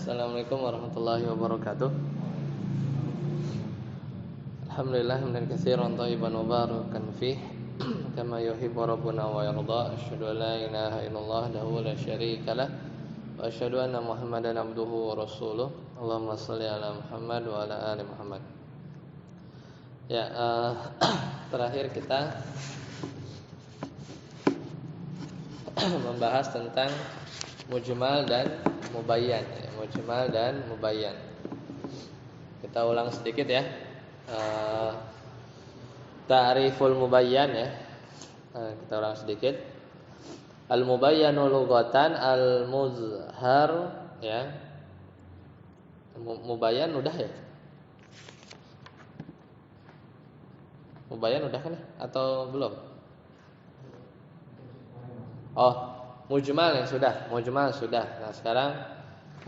Assalamualaikum warahmatullahi wabarakatuh. Alhamdulillah hamdan katsiran thayyiban mubarakan fih kama yuhibbu rabbuna wa yarda. Asyhadu an la ilaha illallah wahdahu la syarika lah wa asyhadu anna Muhammadan abduhu wa rasuluh. Allahumma shalli ala Muhammad wa ala ali Muhammad. Ya, terakhir kita membahas tentang mujmal dan mubayyan, ya, mujmal dan mubayyan. Kita ulang sedikit ya. Ta'riful mubayyan ya. Kita ulang sedikit. Al mubayyanu lughatan al muzhar ya. Mubayyan udah ya? Mubayyan udah kan ya? Atau belum? Oh, mujmal yang sudah, mujmal sudah. Nah, sekarang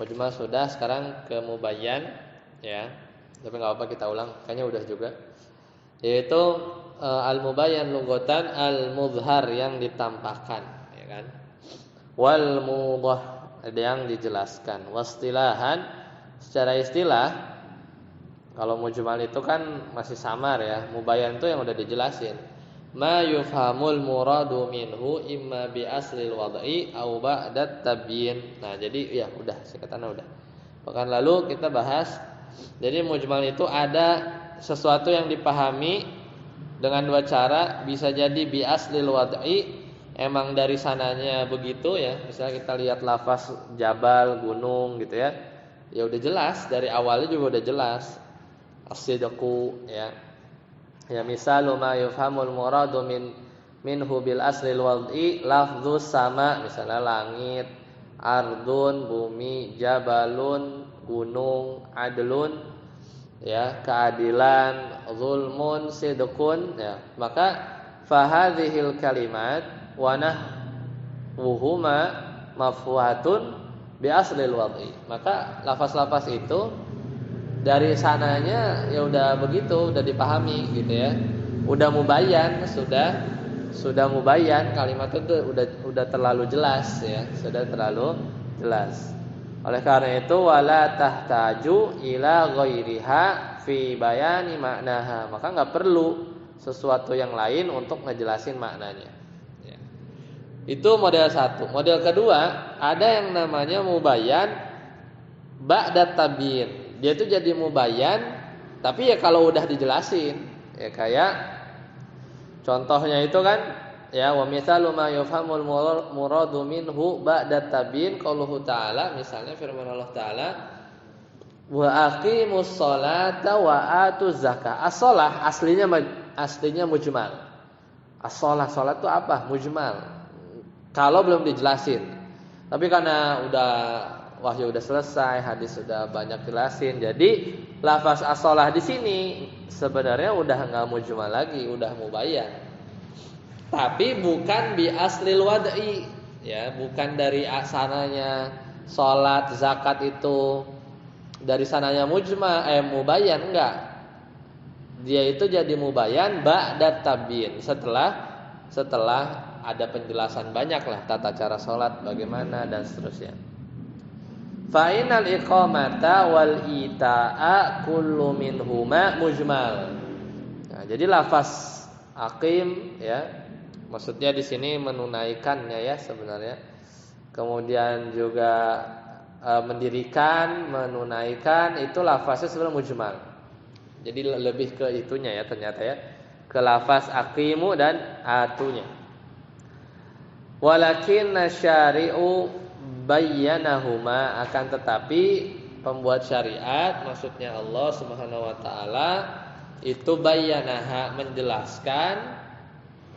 mujmal sudah, sekarang ke mubayyan ya. Tapi enggak apa kita ulang, kayaknya udah juga. Yaitu al-mubayyan lughatan al-muzhar yang ditampakkan, ya kan? Wal mudah yang dijelaskan. Wastilahan secara istilah kalau mujmal itu kan masih samar ya. Mubayyan itu yang udah dijelasin. Ma yufhamul muradu minhu imma bi aslil wad'i au ba'dat tabyin. Nah, jadi ya udah singkatannya udah. Pekan lalu kita bahas jadi mujmal itu ada sesuatu yang dipahami dengan dua cara, bisa jadi bi aslil wad'i, emang dari sananya begitu ya. Misalnya kita lihat lafaz jabal, gunung gitu ya. Ya udah jelas dari awalnya juga udah jelas. As-sidqu ya. Ya misalu ma yufhamul muradu minhu bil aslil wad'i lafdzus sama, misalnya langit, ardun, bumi, jabalun, gunung, adlun ya, keadilan, zulmun, sidqun ya. Maka fahadhil kalimat wa nahwuhuma mafhuhatun bi aslil wad'i. Maka lafaz-lafaz itu dari sananya ya udah begitu, udah dipahami gitu ya. Udah mubayyan, sudah mubayyan, kalimat itu udah terlalu jelas ya, sudah terlalu jelas. Oleh karena itu wala tahtaju ila ghairiha fi bayani maknaha. Maka enggak perlu sesuatu yang lain untuk ngejelasin maknanya. Ya. Itu model satu. Model kedua, ada yang namanya mubayyan ba'da tabyin. Dia itu jadi mubayyan, tapi ya kalau udah dijelasin, ya kayak contohnya itu kan, ya wa mithalu ma yufhamul muradu minhu ba'da tabyin qauluhu ta'ala, misalnya firman Allah Ta'ala wa aqimus sholata wa atuz zakah. As-shalah aslinya mujmal. As-shalah, salat itu apa? Mujmal. Kalau belum dijelasin. Tapi karena wahyu udah selesai, hadis sudah banyak jelasin. Jadi lafaz as-shalah di sini sebenarnya udah enggak mujmal lagi, udah mubayyan. Tapi bukan bi aslil wad'i, ya, bukan dari sananya salat, zakat itu dari sananya mubayyan, enggak. Dia itu jadi mubayyan ba'da tabyin, setelah ada penjelasan banyak lah tata cara salat bagaimana dan seterusnya. Fa'inal iqamata wal ita'a kullu minhuma mujmal. Nah, jadi lafaz aqim ya, maksudnya di sini menunaikannya ya sebenarnya. Kemudian juga mendirikan, menunaikan, itu lafaznya sebenarnya mujmal. Jadi lebih ke itunya ya ternyata ya, ke lafaz aqimu dan atunya. Walakinna syari'u bayyanahuma, akan tetapi pembuat syariat maksudnya Allah Subhanahu wa taala itu bayyanaha, menjelaskan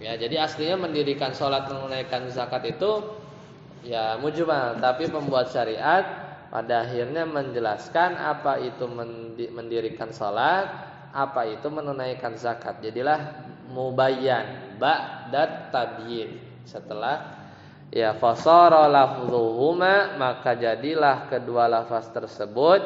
ya. Jadi aslinya mendirikan salat, menunaikan zakat itu ya mujmal, tapi pembuat syariat pada akhirnya menjelaskan apa itu mendirikan salat, apa itu menunaikan zakat. Jadilah mubayyan ba'da tabyin, setelah ya fasara lafdhuhuma, maka jadilah kedua lafaz tersebut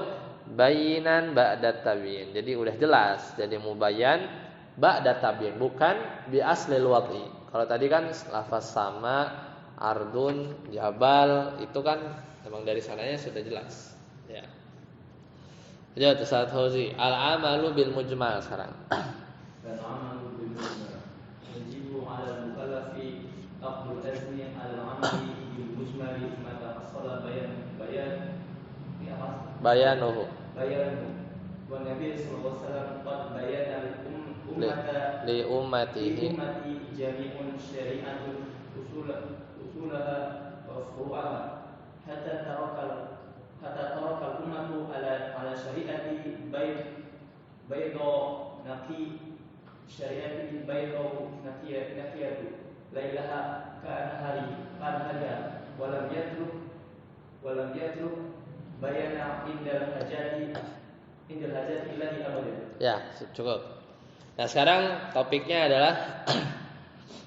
bayinan ba'da tabyin. Jadi udah jelas, jadi mubayyan ba'da tabyin, bukan bi aslil wad'i. Kalau tadi kan lafaz sama, ardun, jabal, itu kan memang dari sananya sudah jelas. Ya. Jadi Ustaz Fauzi, al-amalu bil mujmal sekarang. Al-amalu bil mujmal. Yajibu 'ala al-mukallafi aqdul azmi 'ala al-amali bil mujmal mata hasala Bayanuhu. Wa Nabi sallallahu alaihi wasallam qad bayana Li ummatihi jami'un syari'atun usulaha wa furu'aha hatta tarakal ummatu ala syari'ati bayda naqi syari'ati bayda naqiyatu lailaha kana walam yatruk bayana indal hajati ilahi abadan. Ya, cukup. Nah, sekarang topiknya adalah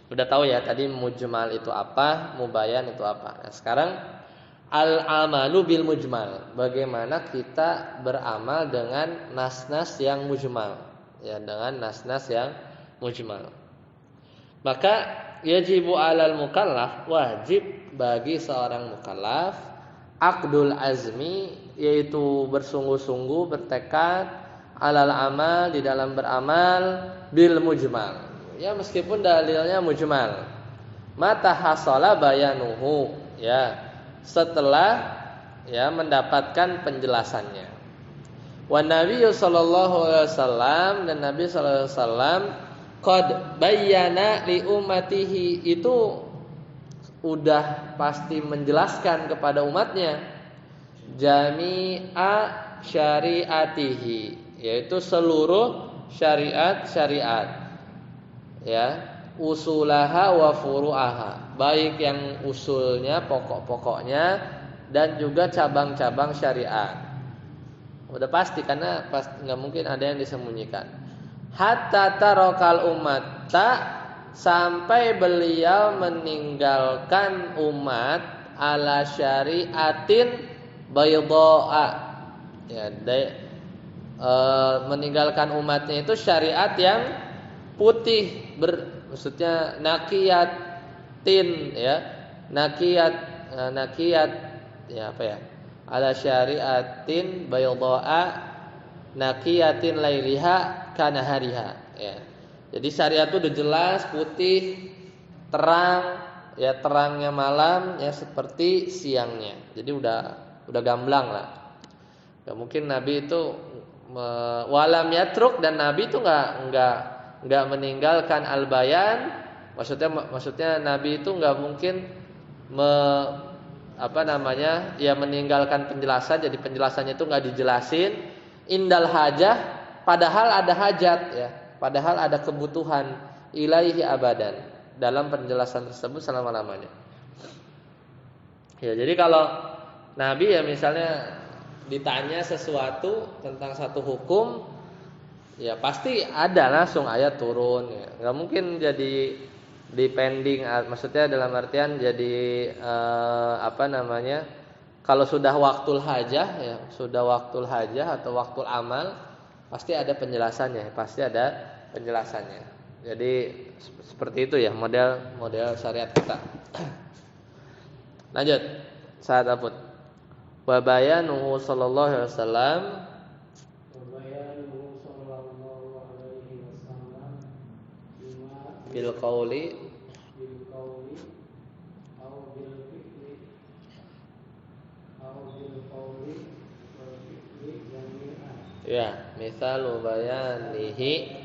udah tahu ya tadi mujmal itu apa, mubayan itu apa. Nah, sekarang al-amalu bil mujmal. Bagaimana kita beramal dengan nas-nas yang mujmal? Ya, dengan nas-nas yang mujmal. Maka yajibu 'alal mukallaf, wajib bagi seorang mukallaf aqdul azmi, yaitu bersungguh-sungguh bertekad alal amal, di dalam beramal bil mujmal. Ya, meskipun dalilnya mujmal. Mata hasala bayanuhu, ya, setelah ya mendapatkan penjelasannya. Wa Nabi sallallahu alaihi wasallam, dan Nabi sallallahu alaihi wasallam qad bayyana li ummatihi, itu udah pasti menjelaskan kepada umatnya jami'a syariatihi, yaitu seluruh syariat-syariat, ya, usulaha wa furu'aha, baik yang usulnya, pokok-pokoknya, dan juga cabang-cabang syariat. Udah pasti, karena nggak mungkin ada yang disembunyikan. Hatta tarokal ummata, sampai beliau meninggalkan umat ala syariatin bayda'a, ya, meninggalkan umatnya itu syariat yang putih, maksudnya naqiyatin, ya, nakiyat, ya, apa ya, ala syariatin bayda'a naqiyatin lailiha kana hariha, ya. Jadi syariat itu udah jelas, putih, terang, ya, terangnya malam, ya, seperti siangnya. Jadi udah gamblang lah. Gak mungkin Nabi itu walam yatruk, dan Nabi itu nggak meninggalkan al-bayan. Maksudnya Nabi itu nggak mungkin ya meninggalkan penjelasan. Jadi penjelasannya itu nggak dijelasin. Indal hajah, padahal ada hajat, ya. Padahal ada kebutuhan ilaihi abadan, dalam penjelasan tersebut selama-lamanya. Ya, jadi kalau Nabi, ya, misalnya ditanya sesuatu tentang satu hukum, ya pasti ada langsung ayat turun, ya. Nggak mungkin jadi depending, maksudnya dalam artian jadi kalau sudah waktul hajah, ya, sudah waktul hajah atau waktul amal, pasti ada penjelasannya, Jadi seperti itu, ya, model syariat kita. Lanjut, saat aput. Wa bayanuhu sallallahu alaihi wasallam bil qauli ya, misal bayanihi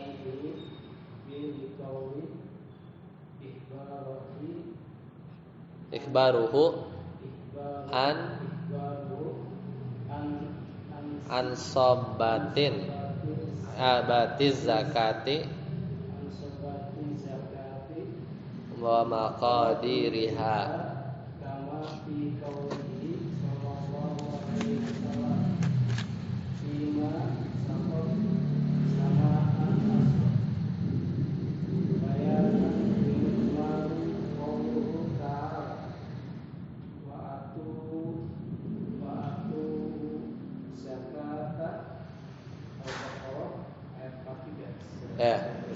ikhbaruhu an sobatin abatiz zakati wa maqadiriha.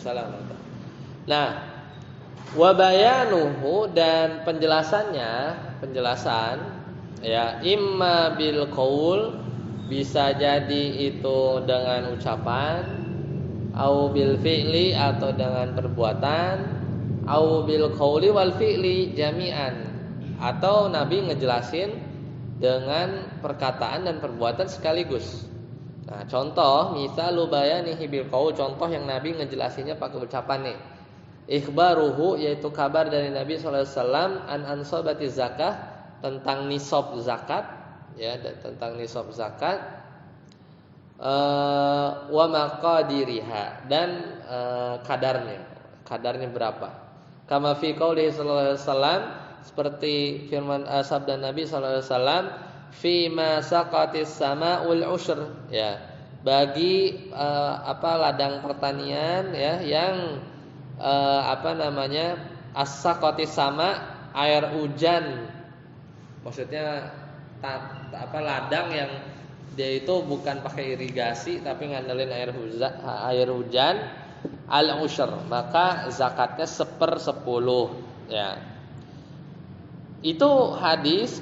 Salam. Nah, wabayanuhu, dan penjelasan, ya, imma bil qaul, bisa jadi itu dengan ucapan, au bil fi'li atau dengan perbuatan, au bil qauli wal fi'li jami'an, atau Nabi ngejelasin dengan perkataan dan perbuatan sekaligus. Nah, contoh misalu bayanihi bil qaul, contoh yang Nabi ngejelasinnya pakai ucapan nih. Ikhbaruhu, yaitu kabar dari Nabi sallallahu alaihi wasallam an ansabati zakah, tentang nisab zakat, ya, tentang nisab zakat, wa maqadiriha, dan kadarnya berapa. Kama fi qoulihi sallallahu alaihi wasallam, seperti firman sabda Nabi sallallahu alaihi wasallam, fi ma saqatis sama'ul ushr, ya, bagi ladang pertanian, ya, yang as-saqatis sama, air hujan, maksudnya ladang yang dia itu bukan pakai irigasi tapi ngandelin air hujan, al-ushr, maka zakatnya 1/10, ya. Itu hadis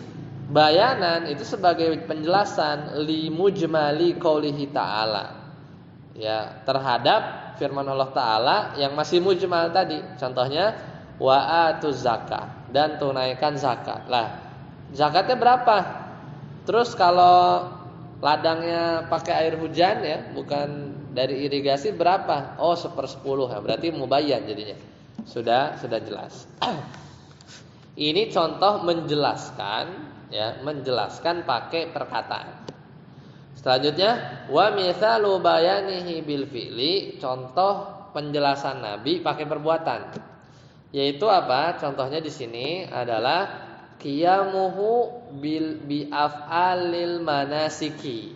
bayanan, itu sebagai penjelasan li mujmali qoulihi ta'ala, ya, terhadap firman Allah Ta'ala yang masih mujmal tadi. Contohnya wa atuz zakat, dan tunaikan zakat. Lah, zakatnya berapa? Terus kalau ladangnya pakai air hujan, ya, bukan dari irigasi, berapa? Oh, 1/10, ya, berarti mubayyan jadinya. Sudah jelas. Ini contoh menjelaskan, ya, menjelaskan pakai perkataan. Selanjutnya wa mithalu bayanihi bil fi'li, contoh penjelasan Nabi pakai perbuatan. Yaitu apa? Contohnya di sini adalah qiyamuhu bi af'alil manasiki,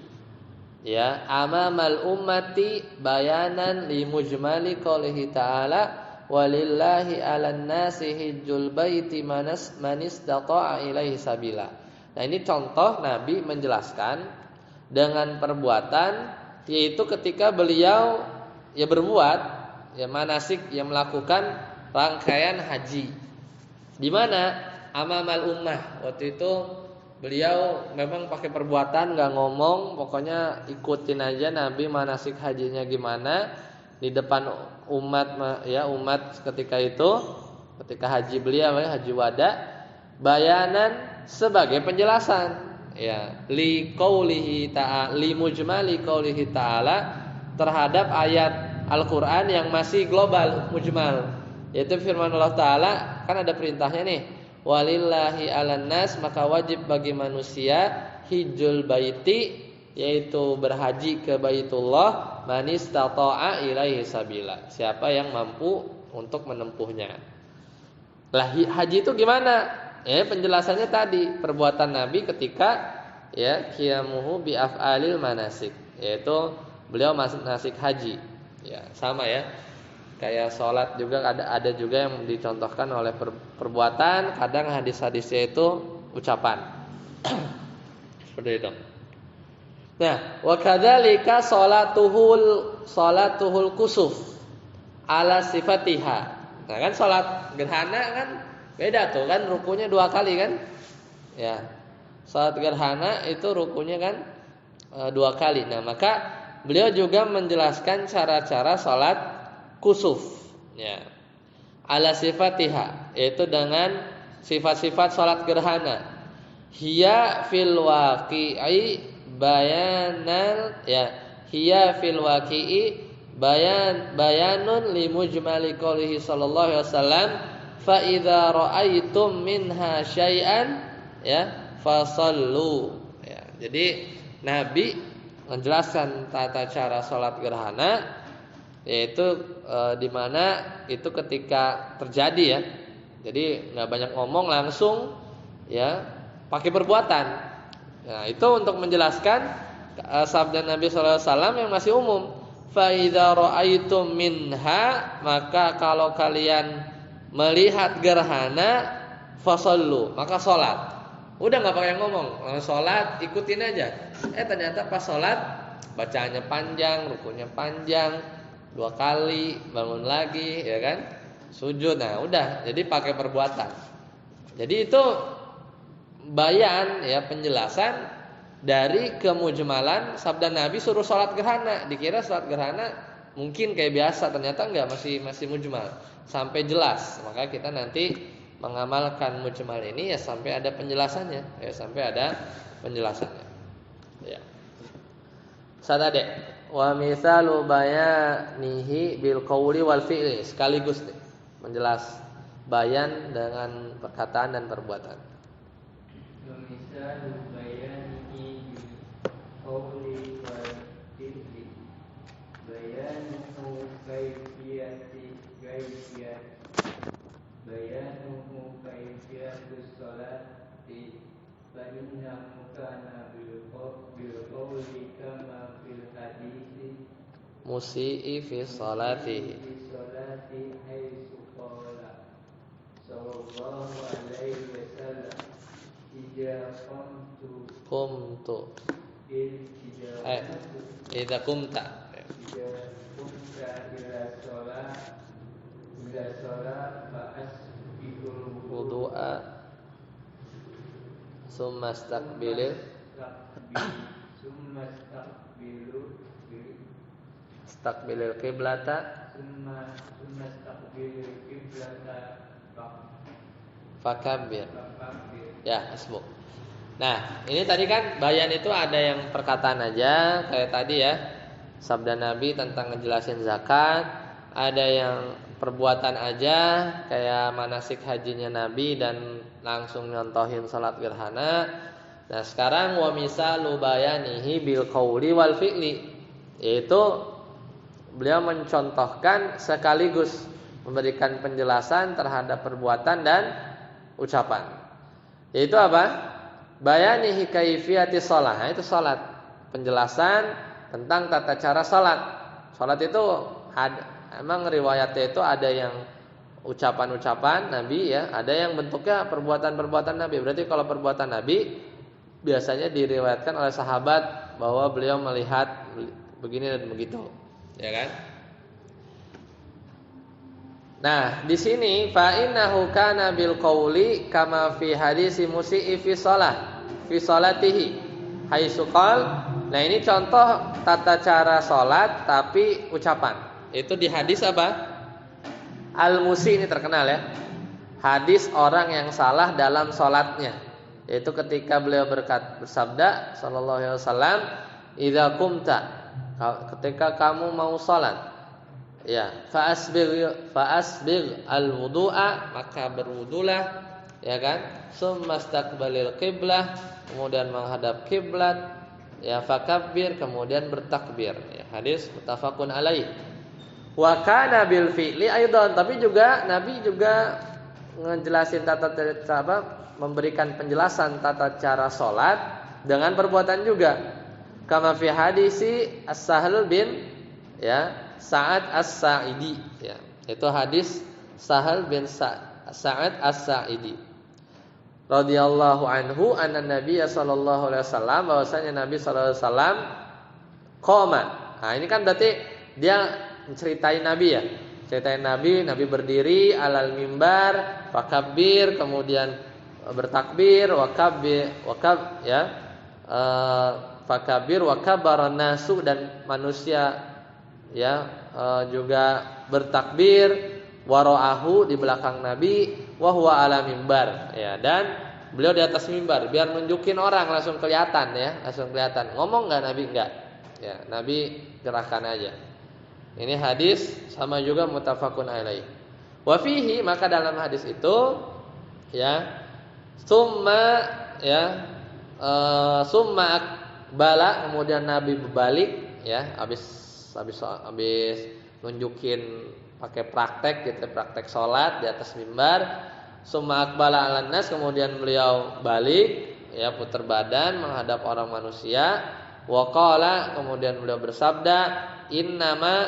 ya, amamal ummati bayanan li mujmali qoulihi ta'ala walillahi 'alan nasi hijjul baiti man istata'a ilaihi sabila. Nah, ini contoh Nabi menjelaskan dengan perbuatan, yaitu ketika beliau, ya, berbuat, ya, manasik, yang melakukan rangkaian haji. Di mana amamal ummah, waktu itu beliau memang pakai perbuatan, nggak ngomong, pokoknya ikutin aja Nabi manasik hajinya gimana di depan umat, ya, umat ketika itu, ketika haji beliau, ya, haji wada, bayanan sebagai penjelasan, ya, li qoulihi ta'ala, li mujmali qoulihi ta'ala, terhadap ayat Al-Qur'an yang masih global, mujmal, yaitu firman Allah Ta'ala, kan ada perintahnya nih, walillahi 'alan nas, maka wajib bagi manusia hijjul baiti, yaitu berhaji ke Baitullah, man istata'a ilaihi sabila, siapa yang mampu untuk menempuhnya. Lah, haji itu gimana? Ya, penjelasannya tadi perbuatan Nabi ketika, ya, qiyamuhu bi af'alil manasik, yaitu beliau manasik haji, ya, sama, ya, kayak sholat juga ada juga yang dicontohkan oleh perbuatan, kadang hadis-hadisnya itu ucapan. Seperti itu. Nah, wa kadzalika salatuhul kusuf ala sifatiha. Nah, kan salat gerhana kan beda tuh, kan rukunya 2 kali kan? Ya. Salat gerhana itu rukunya kan 2 kali. Nah, maka beliau juga menjelaskan cara-cara salat kusuf, ya, ala sifatiha, yaitu dengan sifat-sifat salat gerhana. Hiya fil waqi'i bayanan, ya, hiya fil waqi'i bayanun li mujmali qoulihi sallallahu alaihi wasallam, fa idza ra'aitum minha syai'an, ya, fasallu, ya. Jadi Nabi menjelaskan tata cara salat gerhana, yaitu di mana itu ketika terjadi, ya. Jadi enggak banyak ngomong, langsung, ya, pakai perbuatan. Nah, itu untuk menjelaskan sabda Nabi sallallahu alaihi wasallam yang masih umum. Fa idza ra'aitum minha, maka kalau kalian melihat gerhana, fasallu, maka salat. Udah enggak pakai ngomong, langsung salat, ikutin aja. Ternyata pas salat bacaannya panjang, rukunya panjang, 2 kali, bangun lagi, ya kan? Sujud. Nah, udah, jadi pakai perbuatan. Jadi itu bayan, ya, penjelasan dari kemujmalan sabda Nabi suruh sholat gerhana. Dikira sholat gerhana mungkin kayak biasa, ternyata enggak, masih mujmal sampai jelas. Maka kita nanti mengamalkan mujmal ini ya sampai ada penjelasannya, ya sampai ada penjelasannya. Ya. Sada dek. Wa misalu bayanihi bil qawli wal fi'li, sekaligus nih menjelas bayan dengan perkataan dan perbuatan. Wa misalu bayanihi bil qawli wal fi'li bayanuhu kayfiyatus sholati fa innahu kana bil qawli kama fil hadisi Musi'i fi salatihi. haitsu qala sallallahu alaihi wasallam idza Qumtu. Idza qumta. kunta ila sholat fa'asbiqul Wudu'a summa istaqbilil summa istaqbilil qiblata istaqbilul qiblata fakabbir. fakabbir. Ya, hasbuk. Nah, ini tadi kan bayan itu ada yang perkataan aja kayak tadi ya. Sabda Nabi tentang ngejelasin zakat, ada yang perbuatan aja kayak manasik hajinya Nabi dan langsung nyontohin salat gerhana. Nah, sekarang wa misalu bayanihi bil qauli wal fi'li, yaitu beliau mencontohkan sekaligus memberikan penjelasan terhadap perbuatan dan ucapan. Yaitu apa? Bayanihi kaifiyati shalah. Nah, itu salat. Penjelasan tentang tata cara salat. Salat itu emang riwayatnya itu ada yang ucapan-ucapan Nabi ya, ada yang bentuknya perbuatan-perbuatan Nabi. Berarti kalau perbuatan Nabi biasanya diriwayatkan oleh sahabat bahwa beliau melihat begini dan begitu, ya kan? Nah, di sini fa innahu kana bil qauli kama fi hadisi musii fi salatihi haitsu qala. Nah, ini contoh tata cara salat tapi ucapan. Itu di hadis apa? Al-Musi ini terkenal ya. Hadis orang yang salah dalam salatnya. Yaitu ketika beliau bersabda sallallahu alaihi wasallam, "Idza qumta," ketika kamu mau salat, ya, fa'asbigh al-wudu'a, maka berwudulah, ya kan? Sumastaqbalil qiblah, kemudian menghadap kiblat, ya, fakabbir, kemudian bertakbir. Ya, hadis muttafaqun alaih. Wa kana bil fi'li aidan, tapi juga Nabi juga ngejelasin tata cara, memberikan penjelasan tata cara salat dengan perbuatan juga. Kama fi hadisi As-Sahl bin Sa'ad As-Sa'idi, ya. Itu hadis Sahal bin Sa'ad As-Sa'idi radhiyallahu anhu anna Nabiy sallallahu alaihi wasallam, bahwasanya Nabi sallallahu alaihi wasallam qoma. Nah, ini kan berarti dia menceritain Nabi ya. Ceritain Nabi berdiri alal mimbar, fakabbir, kemudian bertakbir, fakabbir wa kabbaran nasu, dan manusia ya juga bertakbir, wara'ahu, di belakang Nabi, wa huwa ala mimbar, ya, dan beliau di atas mimbar biar nunjukin orang langsung kelihatan ya, langsung kelihatan. Ngomong enggak Nabi? Enggak. Ya, Nabi gerahkan aja. Ini hadis sama juga muttafaqun alaih. Wa fihi, maka dalam hadis itu ya, summa bala, kemudian Nabi berbalik ya, habis nunjukin pakai praktek gitu, praktek sholat di atas mimbar. Summa akbala 'alan nas, kemudian beliau balik ya, putar badan menghadap orang manusia. Wa qala, kemudian beliau bersabda, innama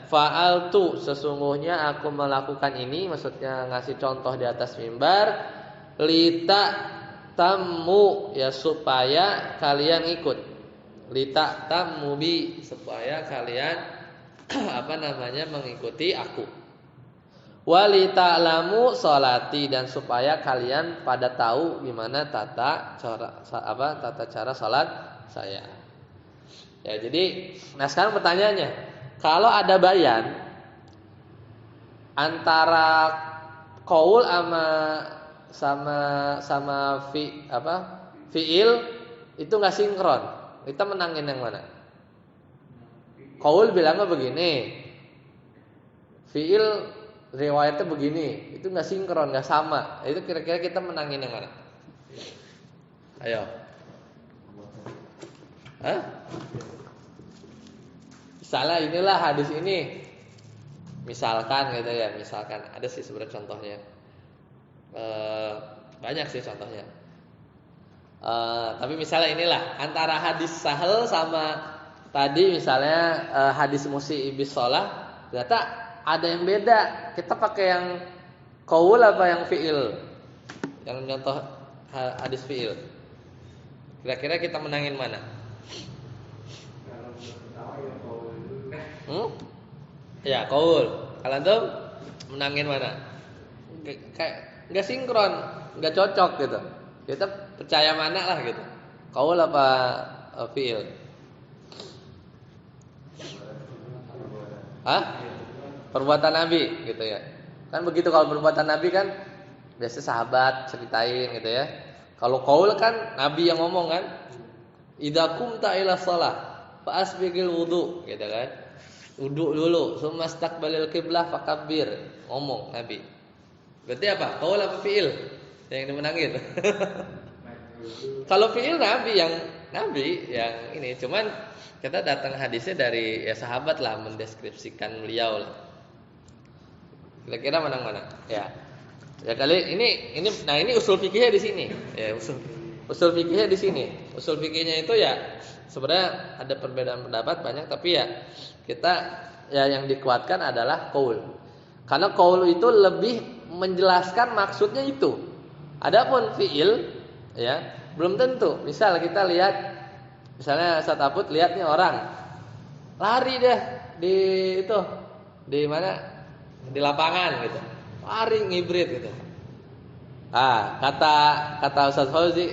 fa'altu, sesungguhnya aku melakukan ini, maksudnya ngasih contoh di atas mimbar, lita tamu, ya, supaya kalian ikut, lita tamubi, supaya kalian mengikuti aku. Wali ta'lamu sholati, dan supaya kalian pada tahu gimana tata cara sholat saya. Ya, jadi nah sekarang pertanyaannya, kalau ada bayan antara qaul sama fiil itu nggak sinkron, kita menangin yang mana? Qaul bilangnya begini, fiil riwayatnya begini, itu nggak sinkron, nggak sama. Itu kira-kira kita menangin yang mana? Ayo. Hah? Misalnya inilah hadis ini, misalkan gitu ya, misalkan ada sih sebenarnya contohnya, banyak sih contohnya. Tapi misalnya inilah antara hadis Sahal sama tadi misalnya hadis Musi ibis sholah, ternyata ada yang beda. Kita pakai yang qaul apa yang fiil? Yang contoh hadis fiil. Kira-kira kita menangin mana? Ya qaul. Kalau antum menangin mana? Kayak nggak sinkron, nggak cocok gitu. Kita percaya mana lah gitu. Qaul apa fiil? Hah? Perbuatan Nabi gitu ya. Kan begitu, kalau perbuatan Nabi kan biasa sahabat ceritain gitu ya. Kalau qaul kan Nabi yang ngomong kan. Idza qumta ila shalah fa asbighil wudu gitu kan. Wudu dulu, summa istaqbalil qiblah fakabbir. Ngomong Nabi. Berarti apa? Qaul apa fiil? Yang dimenangin. Kalau fiil Nabi yang ini, cuman kita datang hadisnya dari ya sahabat lah, mendeskripsikan beliau lah. Kira-kira menang mana? Ya. Ya kali ini nah ini usul fikihnya di sini. Ya, usul fikihnya di sini. Usul fikihnya itu ya sebenarnya ada perbedaan pendapat banyak, tapi ya kita ya yang dikuatkan adalah qaul. Karena qaul itu lebih menjelaskan maksudnya itu. Adapun fiil ya belum tentu. Misal kita lihat, misalnya Ustaz Abud lihat nih orang lari deh di mana? Di lapangan gitu. Lari ngibrit gitu. Kata Ustaz Fauzi,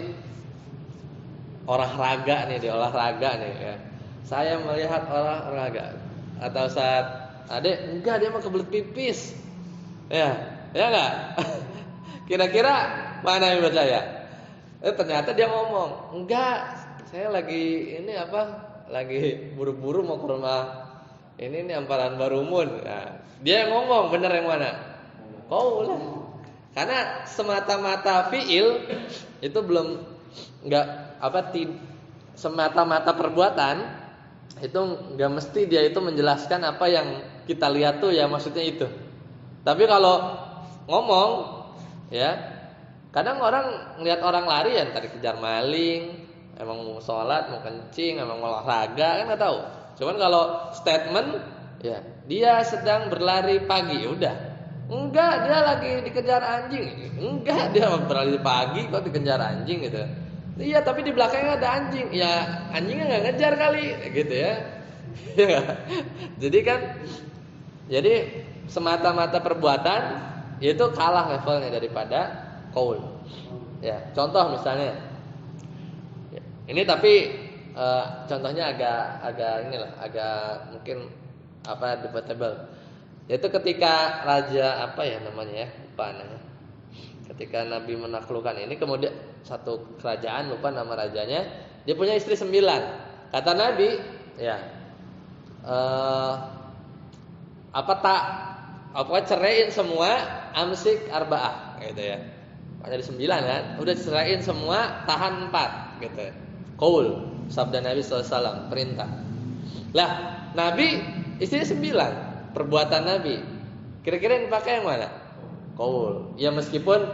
olahraga nih, ya. Saya melihat olahraga. Kata Ustaz Ade, enggak, dia mah kebelet pipis. Ya enggak? Kira-kira mana yang percaya? Ternyata dia ngomong, enggak, saya lagi lagi buru-buru mau ke rumah ini Amparan Barumun. Nah, dia yang ngomong, bener yang mana? Qaul. Karena semata-mata fiil itu belum semata-mata perbuatan itu enggak mesti dia itu menjelaskan apa yang kita lihat tuh ya maksudnya itu. Tapi kalau ngomong ya, kadang orang ngelihat orang lari ya tadi kejar maling, emang mau sholat, mau kencing, emang mau olahraga, kan nggak tahu. Cuman kalau statement ya dia sedang berlari pagi, ya udah. Enggak, dia lagi dikejar anjing. Enggak, dia berlari pagi kok dikejar anjing gitu. Iya, tapi di belakangnya ada anjing. Ya anjingnya nggak ngejar kali gitu ya. Jadi semata-mata perbuatan itu kalah levelnya daripada qaul. Ya, contoh misalnya. Ini tapi contohnya agak mungkin debatable. Yaitu ketika raja lupa namanya. Ketika Nabi menaklukkan ini, kemudian satu kerajaan, lupa nama rajanya, dia punya istri 9. Kata Nabi, ya ceraiin semua, amsik arba'ah gitu ya. Ada 9 kan, udah ceraiin semua, tahan 4 gitu. Qaul, sabda Nabi SAW, perintah. Lah, Nabi istrinya 9, perbuatan Nabi. Kira-kira yang dipakai yang mana? Qaul. Ya meskipun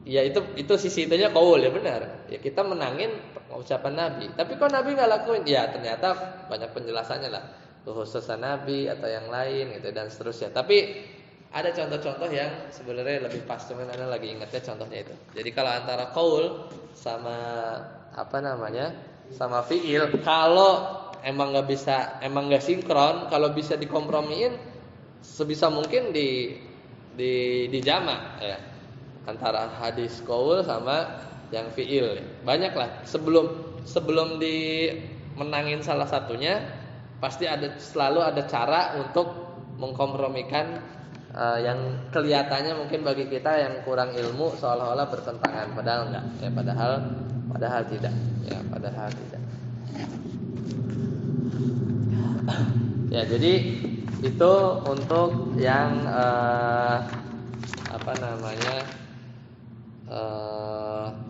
ya itu sisi itunya qaul, ya benar. Ya kita menangin ucapan Nabi. Tapi kok Nabi nggak lakuin? Ya ternyata banyak penjelasannya lah. Khususan Nabi atau yang lain gitu dan seterusnya. Tapi ada contoh-contoh yang sebenarnya lebih pas, cuman Anda lagi ingatnya contohnya itu. Jadi kalau antara qaul sama sama fiil, kalau emang nggak sinkron, kalau bisa dikompromiin sebisa mungkin di jamak ya. Antara hadis qaul sama yang fiil. Banyak lah. Sebelum dimenangin salah satunya, pasti selalu ada cara untuk mengkompromikan yang kelihatannya mungkin bagi kita yang kurang ilmu seolah-olah bertentangan, padahal enggak. Ya, padahal tidak. Ya, padahal tidak. Ya, jadi itu untuk yang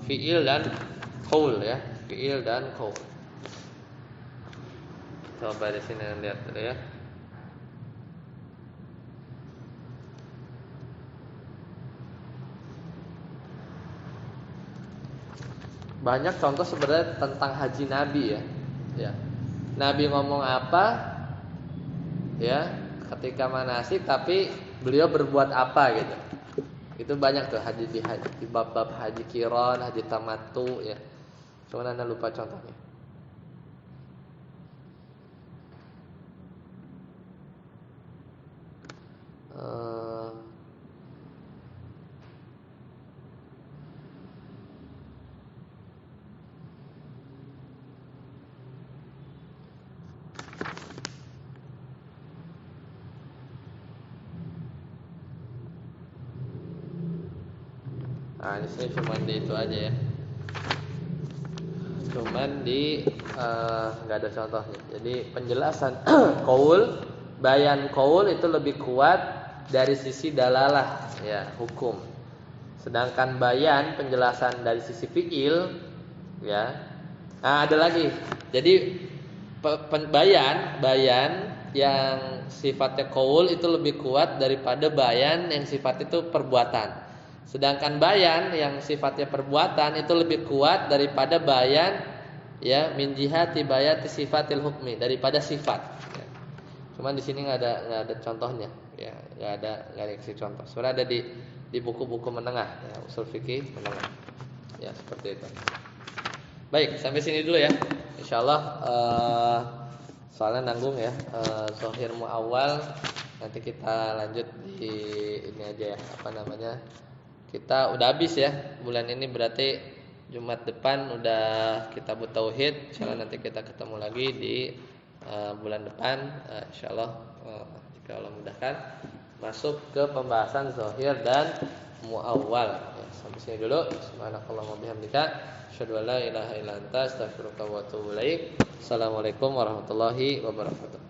fiil dan qaul ya, fiil dan qaul. Coba di sini lihat dulu ya. Banyak contoh sebenarnya tentang haji Nabi ya. Ya. Nabi ngomong apa? Ya, ketika manasik tapi beliau berbuat apa gitu. Itu banyak tuh di bab-bab haji qiran, haji tamattu ya. Cuman Anda lupa contohnya. Nah, di sini cuma di itu aja ya. Cuman di nggak ada contohnya. Jadi penjelasan qaul, bayan qaul itu lebih kuat dari sisi dalalah ya, hukum. Sedangkan bayan penjelasan dari sisi fiil ya. Nah, ada lagi. Jadi bayan yang sifatnya qaul itu lebih kuat daripada bayan yang sifat itu perbuatan. Sedangkan bayan yang sifatnya perbuatan itu lebih kuat daripada bayan ya min jihati bayati sifatil hukmi, daripada sifat. Ya. Cuman di sini nggak ada contohnya, ya nggak ada kasih contoh. Sebenarnya ada di buku-buku menengah, ya, usul fikih menengah, ya seperti itu. Baik, sampai sini dulu ya. Insyaallah soalnya nanggung ya, zahir muawwal. Nanti kita lanjut di ini aja ya, kita udah habis ya bulan ini, berarti Jumat depan udah kitabut tauhid. Insyaallah nanti kita ketemu lagi di bulan depan, insyaallah jika Allah mudahkan masuk ke pembahasan zahir dan muawwal. Ya, sampai sini dulu. Subhanakallahumma bihamdika asyhadu an la ilaha illa anta astaghfiruka wa atubu ilaik. Assalamualaikum warahmatullahi wabarakatuh.